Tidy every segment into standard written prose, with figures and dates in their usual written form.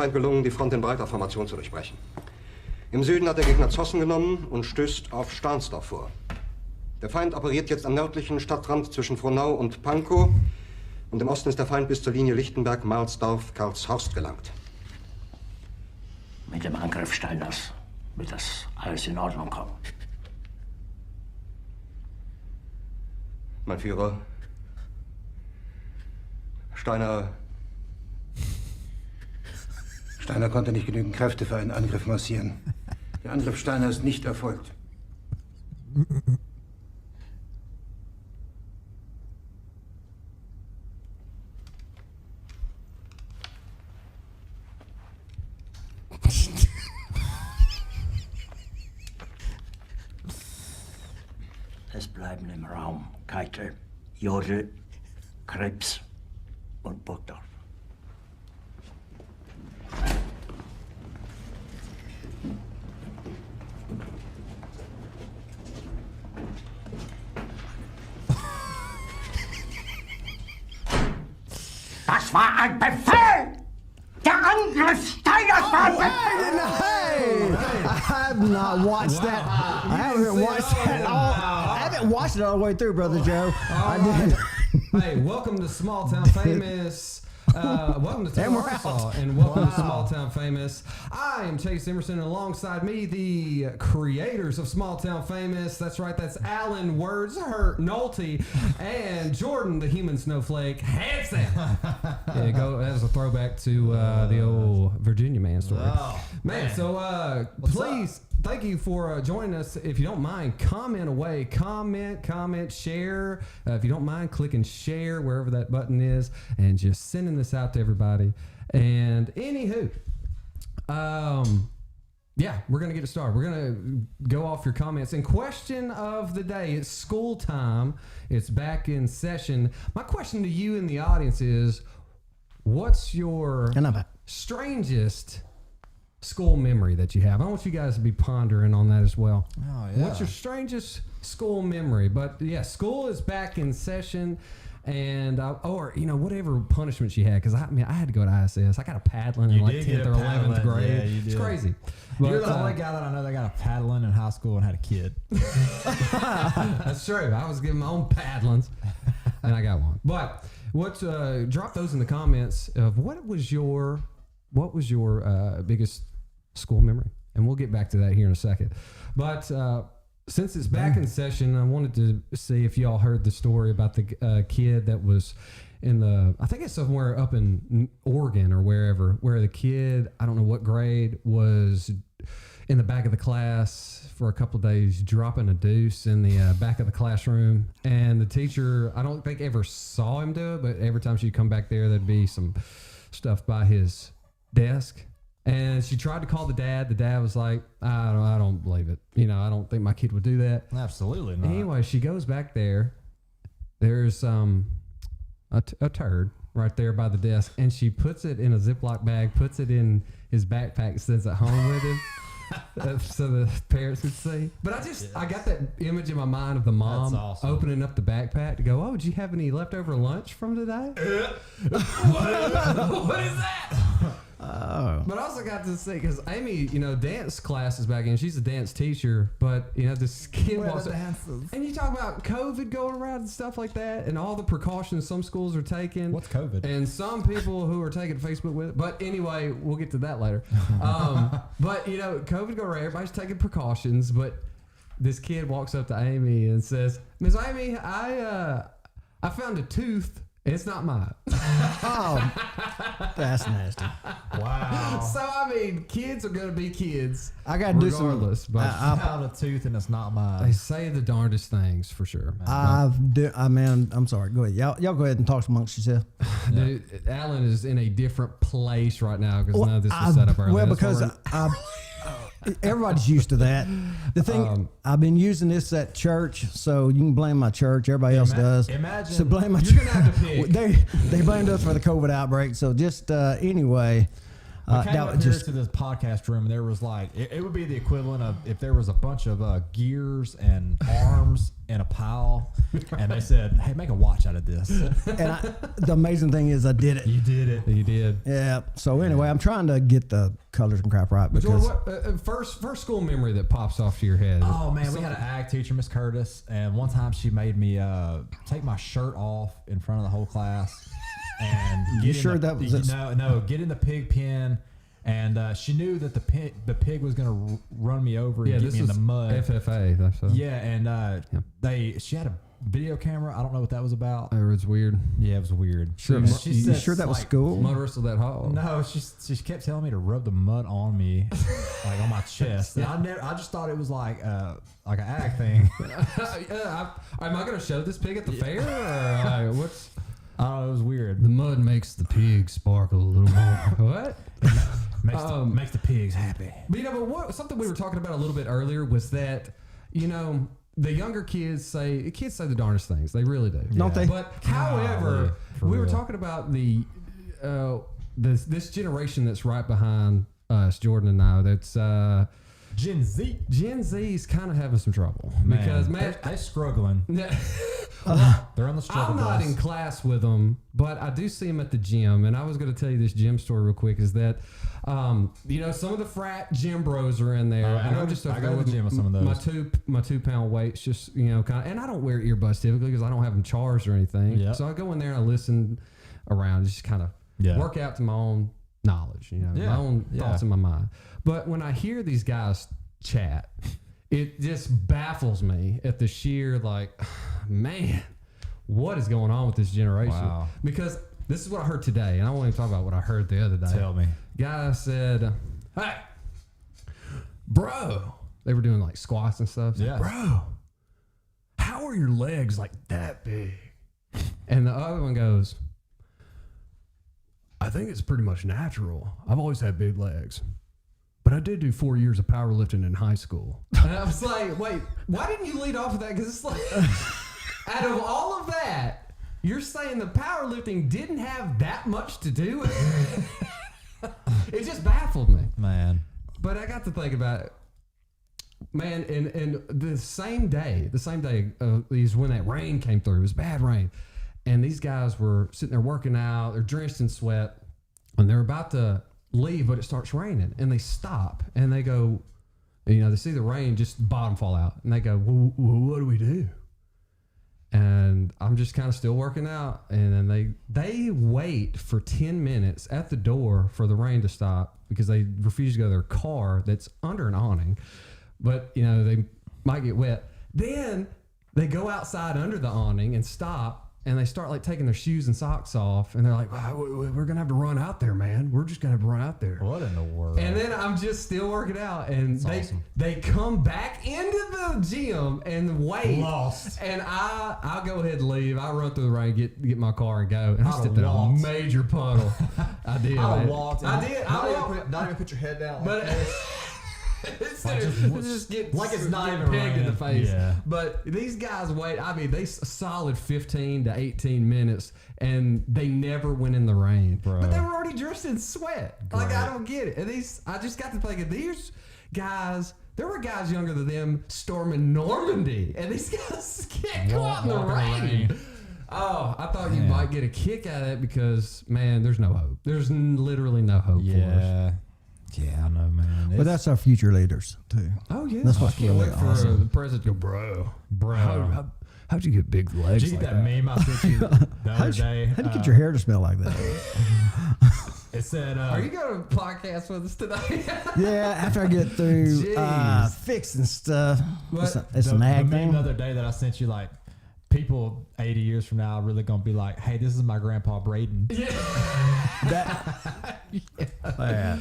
Feind gelungen, die Front in breiter Formation zu durchbrechen. Im Süden hat der Gegner Zossen genommen und stößt auf Stahnsdorf vor. Der Feind operiert jetzt am nördlichen Stadtrand zwischen Frohnau und Pankow. Und im Osten ist der Feind bis zur Linie Lichtenberg-Marsdorf-Karlshorst gelangt. Mit dem Angriff Steiners wird das alles in Ordnung kommen. Mein Führer, Steiner konnte nicht genügend Kräfte für einen Angriff massieren. Der Angriff Steiner ist nicht erfolgt. Es bleiben im Raum Keitel, Jodl, Krebs und Burgdorf. Das war ein Befehl! Der Angriff Steiners war ein Befehl! Hey! I have not watched that. I haven't watched that all. I haven't watched it all the way through, Brother Joe. I did. Hey, welcome to Small Town Famous. Welcome to Town Arkansas, and welcome to Small Town Famous. I am Chase Emerson, and alongside me, the creators of Small Town Famous. That's right, that's Alan Wordsher Nolte and Jordan, the human snowflake Hansen. Yeah, go. That was a throwback to the old Virginia man story. Oh, man, so please. Thank you for joining us. If you don't mind, comment away. Comment, share. If you don't mind, click and share wherever that button is, and just sending this out to everybody. And anywho, yeah, we're going to get it started. We're going to go off your comments. And question of the day, it's school time. It's back in session. My question to you in the audience is, what's your strangest school memory that you have? I want you guys to be pondering on that as well. Oh, yeah. What's your strangest school memory? But yeah, school is back in session, and or whatever punishments you had, because I had to go to ISS. I got a paddling in like 10th or 11th grade. Yeah, you did. It's crazy. But, you're the only guy that I know that got a paddling in high school and had a kid. That's true. I was giving my own paddlings, and I got one. But drop those in the comments of what was your biggest school memory, and we'll get back to that here in a second. But since it's back in session, I wanted to see if y'all heard the story about the kid that was I think it's somewhere up in Oregon or wherever, where the kid, I don't know what grade, was in the back of the class for a couple of days dropping a deuce in the back of the classroom, and the teacher, I don't think ever saw him do it, but every time she'd come back there, there'd be some stuff by his desk, and she tried to call the dad. The dad was like, I don't believe it. I don't think my kid would do that. Absolutely not. Anyway, she goes back there. There's a turd right there by the desk, and she puts it in a Ziploc bag, puts it in his backpack, sends it home with him. So the parents could see. But I got that image in my mind of the mom opening up the backpack to go, oh, did you have any leftover lunch from today? What is that? Oh. But I also got to see, because Amy, dance class is back in. She's a dance teacher, but, this kid walks up. And you talk about COVID going around and stuff like that, and all the precautions some schools are taking. What's COVID? And some people who are taking Facebook with it. But anyway, we'll get to that later. But, COVID going around, everybody's taking precautions, but this kid walks up to Amy and says, Miss Amy, I found a tooth. It's not mine. Oh, that's nasty. Wow. So, kids are going to be kids. I got to do some. But I found a tooth and it's not mine. They say the darndest things for sure. I'm sorry. Go ahead. Y'all go ahead and talk amongst yourself. Dude, Alan is in a different place right now because none of this was set up earlier. Well, because everybody's used to that. The thing, I've been using this at church, so you can blame my church. Everybody else does. Imagine. So blame my you're church. Gonna have to pick. They blamed us for the COVID outbreak. So just anyway, I came that up was here just to this podcast room, and there was like it would be the equivalent of if there was a bunch of gears and arms in a pile, and they said, "Hey, make a watch out of this." and the amazing thing is I did it. You did it. You did. Yeah. So anyway, I'm trying to get the colors and crap right But Jordan, because what first school memory that pops off to your head? Oh man, we had an ag teacher, Miss Curtis, and one time she made me take my shirt off in front of the whole class. And You sure that was get in the pig pen, and she knew that the pig was gonna run me over and get me in the mud. FFA. That's Yeah, and she had a video camera. I don't know what that was about. it was weird. Yeah, it was weird. Sure, She you said, sure that was like, school? Mud wrestled that hall. No, she kept telling me to rub the mud on me, like on my chest. And I just thought it was like an ag thing. Am I going to show this pig at the fair? Or what's I don't know, it was weird. the mud makes the pig sparkle a little more? What? Makes the pigs happy. But something we were talking about a little bit earlier was that the younger kids say the darndest things. They really do. Don't they? But however, for we were real. talking about this generation that's right behind us, Jordan and I. That's Gen Z. Gen Z's kind of having some trouble because they're struggling. Well, They're on the struggle I'm not bus. in class with them, but I do see them at the gym. And I was going to tell you this gym story real quick. Is that some of the frat gym bros are in there, I and go I'm to- just I go to the gym with some of those. my 2-pound weights, just kind of. And I don't wear earbuds typically because I don't have them charged or anything. Yep. So I go in there and I listen around, just kind of work out to my own knowledge, my own thoughts in my mind. But when I hear these guys chat, it just baffles me at the sheer man, what is going on with this generation? Wow. Because this is what I heard today, and I want to talk about what I heard the other day. Tell me. Guy said, "Hey, bro," they were doing squats and stuff. Yeah. Bro, how are your legs that big? And the other one goes, "I think it's pretty much natural. I've always had big legs. But I did do 4 years of powerlifting in high school." And I was like, wait, why didn't you lead off with that? Because it's out of all of that, you're saying the powerlifting didn't have that much to do with it? It just baffled me. Man. But I got to think about it. Man, and the same day is when that rain came through. It was bad rain. And these guys were sitting there working out. They're drenched in sweat. And they're about to leave, but it starts raining. And they stop. And they go, they see the rain just bottom fall out. And they go, well, what do we do? And I'm just kind of still working out. And then they wait for 10 minutes at the door for the rain to stop because they refuse to go to their car that's under an awning. But, they might get wet. Then they go outside under the awning and stop. And they start taking their shoes and socks off. And they're like, we're going to have to run out there, man. We're just going to have to run out there. What in the world? And then I'm just still working out. And awesome. they come back into the gym and wait. Lost. And I'll go ahead and leave. I run through the rain, get my car and go. And I I'd stepped in a walked. major puddle. I did. I man. walked. I did. Not even put your head down. But it's just get like it's not even pegged in the raining. face. Yeah. But these guys wait. I mean, they solid 15 to 18 minutes, and they never went in the rain. Bro. But they were already dressed in sweat. Great. I don't get it. And I just got to thinking, these guys. There were guys younger than them storming Normandy, and these guys can't go out in the rain. Oh, I thought you might get a kick out of it because, man, there's no hope. There's literally no hope for us. Yeah, I know, man. but that's our future leaders too. Oh yeah, That's I what's can't really wait for awesome. the president to go, bro. How'd you get big legs? Did you get like that meme I sent you the other day? How'd you get your hair to smell like that? It said, Are you going to podcast with us today? Yeah, after I get through Jeez. fixing stuff. What? It's an ag the meme thing. the other day that I sent you, people 80 years from now are really going to be like, hey, this is my grandpa Braden. That, yeah.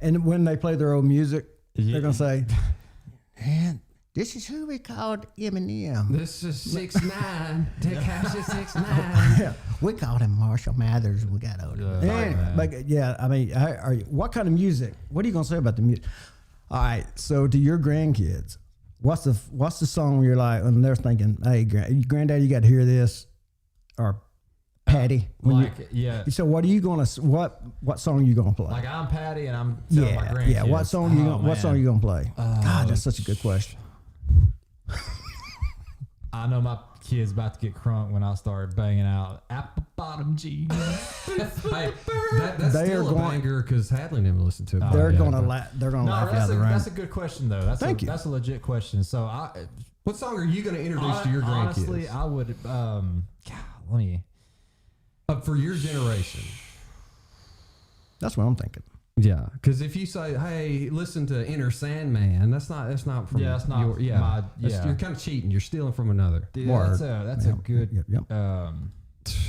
And when they play their old music, they're going to say, and this is who we called Eminem. This is 6'9". Tekashi 6'9". Yeah, we called him Marshall Mathers when we got older. What kind of music? What are you going to say about the music? All right, so to your grandkids, what's the song where you're like, and they're thinking, hey, granddad, you got to hear this? Or Patty. So what are you gonna? What song are you gonna play? Like I'm Patty and I'm telling my grandkids. Yeah. What song are you gonna play? God, that's such a good question. I know my kid's about to get crunk when I start banging out apple bottom jeans. Hey, that's still a banger because Hadley never listened to it. They're gonna laugh. They're gonna laugh out of the room. That's a good question though. Thank you. That's a legit question. So what song are you going to introduce to your grandkids? Honestly, I would. Let me. For your generation. That's what I'm thinking. Yeah, because if you say, "Hey, listen to Inner Sandman," that's not from. Yeah, that's not. You're kind of cheating. You're stealing from another. Dude, that's a good. Yep.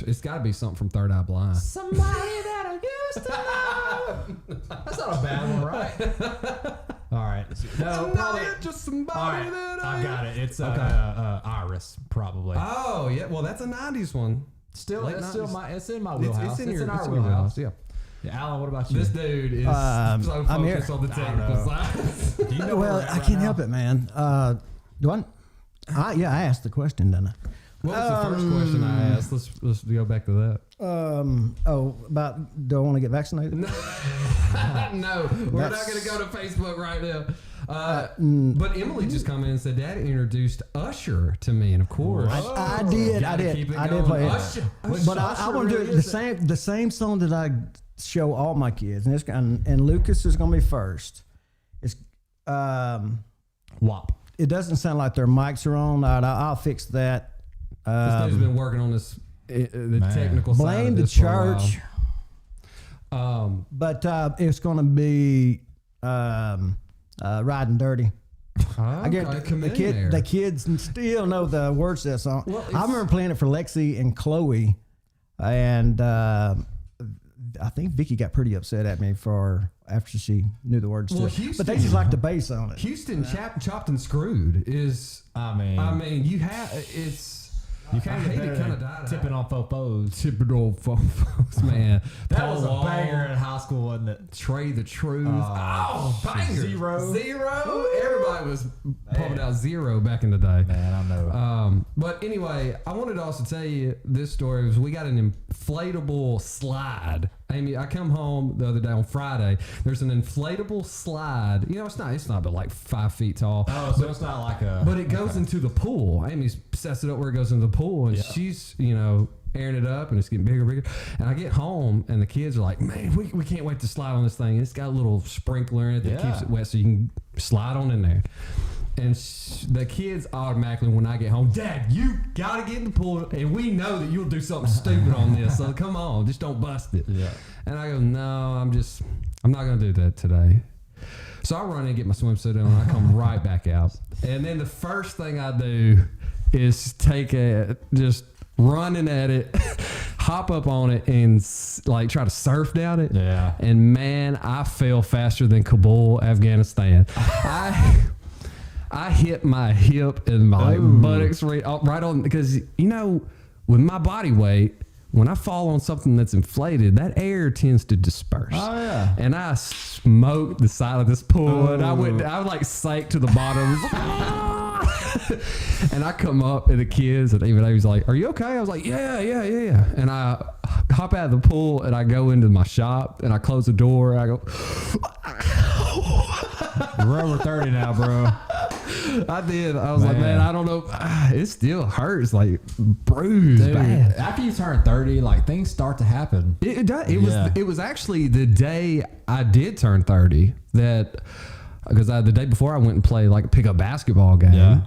It's got to be something from Third Eye Blind. Somebody that I used to know. That's not a bad one, right? All right. No, probably just somebody that I got it. It's Iris, probably. Oh yeah, well that's a '90s one. It's in my wheelhouse. It's in our wheelhouse. Yeah. Alan, what about you? This dude is so focused on the technical side. Do you know Well, I can't help it, man. I asked the question, didn't I? What was the first question I asked? Let's go back to that. About do I want to get vaccinated? No, we're not going to go to Facebook right now. But Emily just commented and said, "Daddy introduced Usher to me," and of course, I did play it. Usher. But I want to do the same song that I show all my kids, and Lucas is going to be first. It's WAP. It doesn't sound like their mics are on. I'll fix that. This dude's been working on this technical side. Blame of the this church. But it's going to be Riding Dirty. I get the kids still know the words to that song. Well, I remember playing it for Lexi and Chloe, and I think Vicky got pretty upset at me after she knew the words to it. But they just like the bass on it. Houston Chopped and Screwed is. I mean, you kind of tipping on fofos. Tipping on fofos, man. That was a banger in high school, wasn't it? Trey the Truth. Banger. Zero. Everybody was pumping out Zero back in the day. Man, I know. But anyway, I wanted to also tell you this story. We got an inflatable slide. Amy, I come home the other day on Friday. There's an inflatable slide. You know, it's not but like 5 feet tall. Oh, so it's not like a. But it goes into the pool. Amy sets it up where it goes into the pool, and she's airing it up, and it's getting bigger and bigger. And I get home, and the kids are like, "Man, we can't wait to slide on this thing. It's got a little sprinkler in it that keeps it wet, so you can slide on in there." And the kids automatically, when I get home, "Dad, you gotta get in the pool, and we know that you'll do something stupid on this. So come on, just don't bust it." Yeah. And I go, "No, I'm not gonna do that today." So I run in and get my swimsuit on, and I come right back out. And then the first thing I do is just running at it, hop up on it, and like try to surf down it. Yeah. And man, I fell faster than Kabul, Afghanistan. I hit my hip and my buttocks right on, because with my body weight, when I fall on something that's inflated, that air tends to disperse. Oh yeah. And I smoked the side of this pool, and I like sank to the bottom. And I come up, and the kids, and even was like, "Are you okay?" I was like, yeah. And I hop out of the pool, and I go into my shop, and I close the door, and I go, "We're over 30 now, bro." I did. I was like, man, I don't know. It still hurts, like bruised. Dude, bad. After you turn 30, like things start to happen. It does. It was actually the day I did turn 30 because the day before I went and played like a pickup basketball game. Yeah.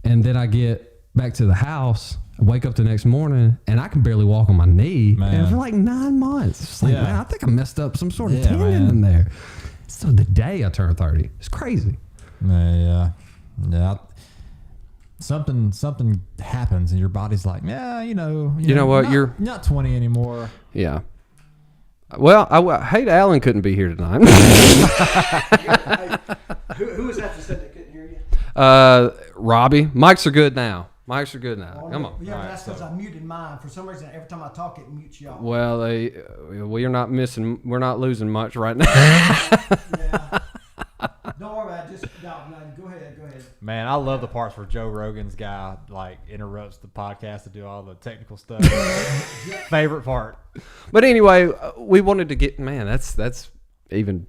And then I get back to the house, I wake up the next morning, and I can barely walk on my knee. Man. And for like 9 months. It's like, man, I think I messed up some sort of tendon in there. So the day I turned 30, it's crazy. Yeah. Something happens, and your body's like, you know what? You're not 20 anymore. Yeah. Well, I hate Alan couldn't be here tonight. Who was that said they couldn't hear you? Robbie. Mics are good now. Come on. Yeah, that's because I muted mine. For some reason, every time I talk, it mutes y'all. Well, we're not losing much right now. Yeah. Don't worry about it. No, go ahead. Man, I love the parts where Joe Rogan's guy like interrupts the podcast to do all the technical stuff. Favorite part. But anyway, we wanted to get that's even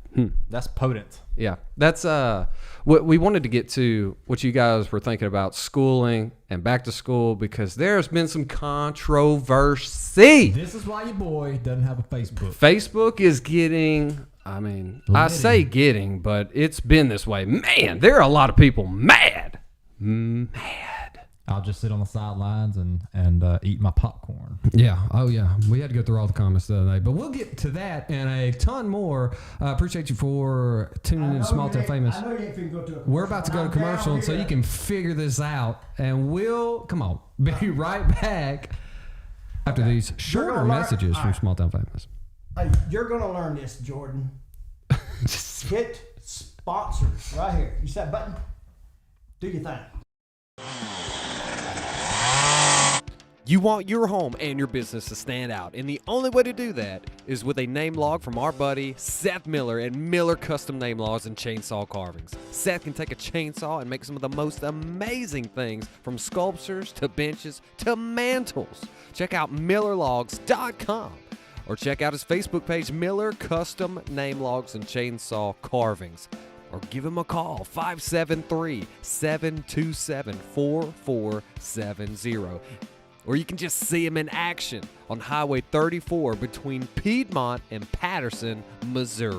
That's potent. yeah. That's what we wanted to get to what you guys were thinking about schooling and back to school because there's been some controversy. This is why your boy doesn't have a Facebook. Facebook is getting I say getting, but it's been this way. Man, there are a lot of people mad. I'll just sit on the sidelines and eat my popcorn. Yeah. Oh, yeah. We had to go through all the comments the other day, but we'll get to that and a ton more. Appreciate you for tuning in to Small Town Famous. I know you ain't finna go to a commercial. We're about to go to commercial, and so you can figure this out, and we'll be right back after these shorter messages from Small Town Famous. Hey, you're gonna learn this, Jordan. Hit sponsors right here. You see that button? Do your thing. You want your home and your business to stand out, and the only way to do that is with a name log from our buddy Seth Miller at Miller Custom Name Logs and Chainsaw Carvings. Seth can take a chainsaw and make some of the most amazing things, from sculptures to benches to mantles. Check out MillerLogs.com or check out his Facebook page, Miller Custom Name Logs and Chainsaw Carvings. Or give him a call, 573-727-4470. Or you can just see him in action on Highway 34 between Piedmont and Patterson, Missouri.